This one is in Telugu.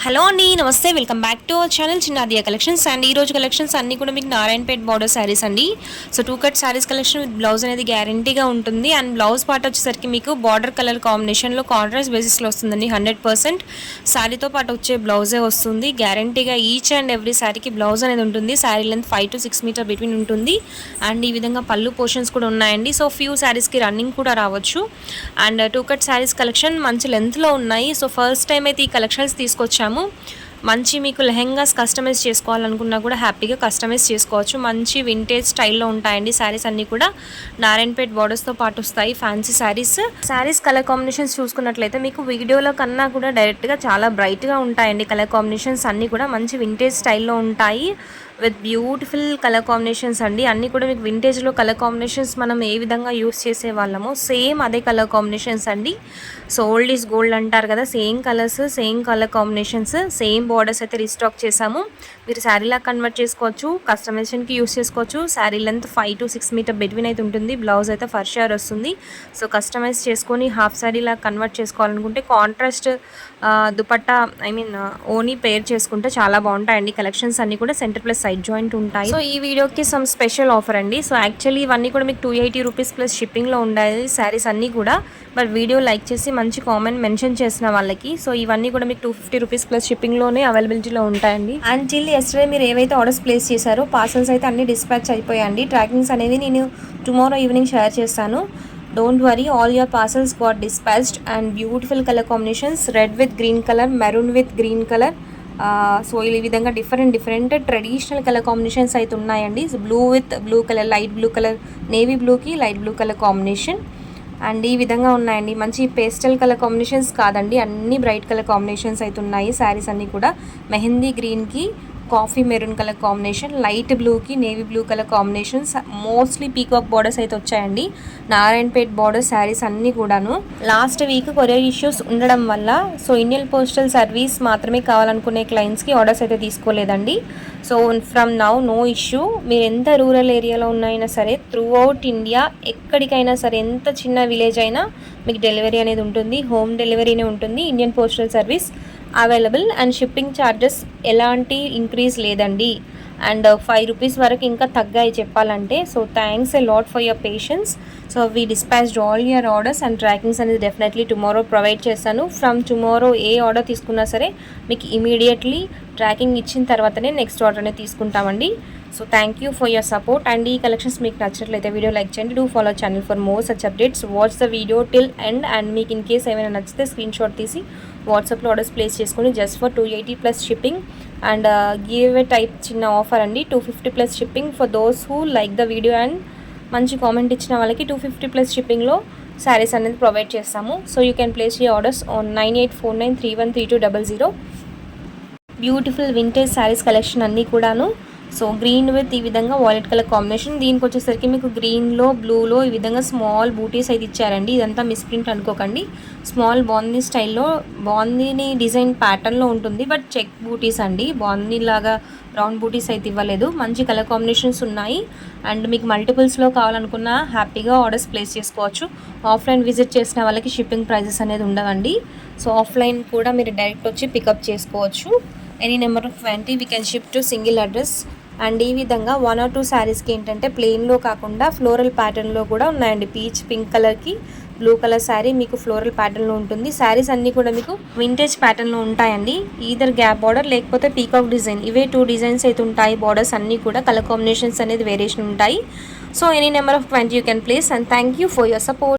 హలో అండి, నమస్తే. Welcome back to our channel Chinnadiya collections. And ఈ రోజు కలెక్షన్స్ అన్నీ కూడా మీకు నారాయణపేట్ బార్డర్ శారీస్ అండి. So 2 cut saris collection with blouse అనేది గ్యారంటీగా ఉంటుంది. అండ్ బ్లౌజ్ పార్ట్ వచ్చేసరికి మీకు బార్డర్ కలర్ కాంబినేషన్లో కాంట్రాస్ట్ బేసిస్లో వస్తుందండి. 100% శారీతో పాటు వచ్చే బ్లౌజే వస్తుంది గ్యారంటీగా. ఈచ్ అండ్ ఎవ్రీ శారీకి బ్లౌజ్ అనేది ఉంటుంది. Sari length 5 to 6 metre between ఉంటుంది. అండ్ ఈ విధంగా పళ్ళు పోర్షన్స్ కూడా ఉన్నాయండి. సో ఫ్యూ శారీస్కి రన్నింగ్ కూడా రావచ్చు. అండ్ 2 కట్ శారీస్ కలెక్షన్ మంచి లెంత్లో ఉన్నాయి. సో ఫస్ట్ టైం అయితే ఈ కలెక్షన్స్ తీసుకొచ్చాము. మంచి మీకు లెహెంగాస్ కస్టమైజ్ చేసుకోవాలనుకున్నా కూడా హ్యాపీగా కస్టమైజ్ చేసుకోవచ్చు. మంచి వింటేజ్ స్టైల్లో ఉంటాయండి శారీస్ అన్నీ కూడా. నారాయణపేట్ బార్డర్స్తో పాటు వస్తాయి ఫ్యాన్సీ శారీస్ కలర్ కాంబినేషన్స్ చూసుకున్నట్లయితే మీకు వీడియోలో కన్నా కూడా డైరెక్ట్గా చాలా బ్రైట్గా ఉంటాయండి. కలర్ కాంబినేషన్స్ అన్నీ కూడా మంచి వింటేజ్ స్టైల్లో ఉంటాయి విత్ బ్యూటిఫుల్ కలర్ కాంబినేషన్స్ అండి. అన్నీ కూడా మీకు వింటేజ్లో కలర్ కాంబినేషన్స్ మనం ఏ విధంగా యూస్ చేసే వాళ్ళమో సేమ్ అదే కలర్ కాంబినేషన్స్ అండి. సో ఓల్డ్ ఈజ్ గోల్డ్ అంటారు కదా, same colours, same colour combinations, same borders అయితే రీస్టాక్ చేసాము. మీరు శారీలా కన్వర్ట్ చేసుకోవచ్చు, కస్టమైజేషన్కి యూస్ చేసుకోవచ్చు. Sari length 5 to 6 metre between అయితే ఉంటుంది. బ్లౌజ్ అయితే ఫర్ షూర్ వస్తుంది. సో కస్టమైజ్ చేసుకొని హాఫ్ శారీలా కన్వర్ట్ చేసుకోవాలనుకుంటే కాంట్రాస్ట్ దుపట్టా ఓనీ పేర్ చేసుకుంటే చాలా బాగుంటాయండి. కలెక్షన్స్ అన్నీ కూడా సెంటర్ ప్లస్ సైడ్ జాయింట్ ఉంటాయి. సో ఈ వీడియోకి సమ్ స్పెషల్ ఆఫర్ అండి. సో యాక్చువల్లీ ఇవన్నీ కూడా మీకు 280 రూపీస్ ప్లస్ షిప్పింగ్లో ఉండాలి శారీస్ అన్నీ కూడా. బట్ వీడియో లైక్ చేసి మంచి కామెంట్ మెన్షన్ చేసిన వాళ్ళకి సో ఇవన్నీ కూడా మీకు 250 రూపీస్ ప్లస్ షిప్పింగ్లోనే అవైలబిలిటీలో ఉంటాయండి. అండ్ టిల్ ఎస్టర్డే మీరు ఏవైతే ఆర్డర్స్ ప్లేస్ చేశారో పార్సల్స్ అయితే అన్ని డిస్పాచ్ అయిపోయాయండి. ట్రాకింగ్స్ అనేది నేను టుమారో ఈవినింగ్ షేర్ చేస్తాను. Don't worry, all your parcels got dispatched. And beautiful colour combinations, red with green colour, maroon with green colour. So ఈ విధంగా డిఫరెంట్ ట్రెడిషనల్ కలర్ కాంబినేషన్స్ అయితే ఉన్నాయండి. Blue with blue colour, light blue colour, navy బ్లూకి light blue colour combination. And ఈ విధంగా ఉన్నాయండి. మంచి పేస్టల్ కలర్ కాంబినేషన్స్ కాదండి, అన్ని బ్రైట్ కలర్ కాంబినేషన్స్ అయితే ఉన్నాయి. శారీస్ అన్నీ కూడా మెహందీ గ్రీన్కి coffee maroon colour combination, light బ్లూకి navy blue colour combinations. Mostly peacock borders అయితే వచ్చాయండి. నారాయణపేట్ బార్డర్ శారీస్ అన్నీ కూడాను. లాస్ట్ వీక్ కొరియర్ ఇష్యూస్ ఉండడం వల్ల సో ఇండియన్ పోస్టల్ సర్వీస్ మాత్రమే కావాలనుకునే క్లయింట్స్కి ఆర్డర్స్ అయితే తీసుకోలేదండి. So from now no issue. మీరు ఎంత రూరల్ ఏరియాలో ఉన్నైనా సరే, త్రూ అవుట్ ఇండియా ఎక్కడికైనా సరే, ఎంత చిన్న విలేజ్ అయినా మీకు డెలివరీ అనేది ఉంటుంది. హోమ్ డెలివరీనే ఉంటుంది. Indian postal service available. And shipping charges ఎలాంటి ఇంక్రీజ్ లేదండి. అండ్ 5 రూపీస్ వరకు ఇంకా తగ్గాయి చెప్పాలంటే. So thanks a lot for your patience. So we dispatched all your orders and trackings అనేది డెఫినెట్లీ టుమారో ప్రొవైడ్ చేస్తాను. ఫ్రమ్ టుమారో ఏ ఆర్డర్ తీసుకున్నా సరే మీకు ఇమీడియట్లీ ట్రాకింగ్ ఇచ్చిన తర్వాతనే నెక్స్ట్ ఆర్డర్ అనేది తీసుకుంటామండి. So thank you for your support. And ఈ కలెక్షన్స్ మీకు నచ్చినట్లయితే వీడియో లైక్ చేయండి. Do follow channel for more such updates. Watch the video till end. And మీకు ఇన్ కేస్ ఏమైనా నచ్చితే స్క్రీన్ షాట్ తీసి వాట్సాప్లో ఆర్డర్స్ ప్లేస్ చేసుకొని just for 280 plus shipping. And give a type చిన్న ఆఫర్ అండి, 250 plus shipping for those who like the video. And మంచి కామెంట్ ఇచ్చిన వాళ్ళకి 250 ప్లస్ షిప్పింగ్లో శారీస్ అనేది ప్రొవైడ్ చేస్తాము. So you can place your orders on 9849313200. Beautiful vintage saris collection అన్నీ కూడాను. సో గ్రీన్ విత్ ఈ విధంగా వాలెట్ కలర్ కాంబినేషన్. దీనికి వచ్చేసరికి మీకు గ్రీన్లో బ్లూలో ఈ విధంగా స్మాల్ బూటీస్ అయితే ఇచ్చారండి. ఇదంతా మిస్ప్రింట్ అనుకోకండి. స్మాల్ బాందీ స్టైల్లో బాందీని డిజైన్ ప్యాటర్న్లో ఉంటుంది. బట్ చెక్ బూటీస్ అండి, బాందీ లాగా రౌండ్ బూటీస్ అయితే ఇవ్వలేదు. మంచి కలర్ కాంబినేషన్స్ ఉన్నాయి. అండ్ మీకు మల్టిపుల్స్లో కావాలనుకున్న హ్యాపీగా ఆర్డర్స్ ప్లేస్ చేసుకోవచ్చు. ఆఫ్లైన్ విజిట్ చేసిన వాళ్ళకి షిప్పింగ్ ప్రైజెస్ అనేది ఉండవండి. సో ఆఫ్లైన్ కూడా మీరు డైరెక్ట్ వచ్చి పికప్ చేసుకోవచ్చు. Any number of 20 we can ship to single address. And ఈ విధంగా 1 or 2 శారీస్కి ఏంటంటే ప్లెయిన్లో కాకుండా ఫ్లోరల్ ప్యాటర్న్లో కూడా ఉన్నాయండి. పీచ్ పింక్ కలర్కి బ్లూ కలర్ శారీ మీకు ఫ్లోరల్ ప్యాటర్న్లో ఉంటుంది. శారీస్ అన్నీ కూడా మీకు వింటేజ్ ప్యాటర్న్లో ఉంటాయండి. ఈదర్ గ్యాప్ బార్డర్ లేకపోతే పీకాక్ డిజైన్, ఇవే 2 డిజైన్స్ అయితే ఉంటాయి. బార్డర్స్ అన్నీ కూడా కలర్ కాంబినేషన్స్ అనేది వేరియేషన్ ఉంటాయి. So any number of 20 you can place. And thank you for your support.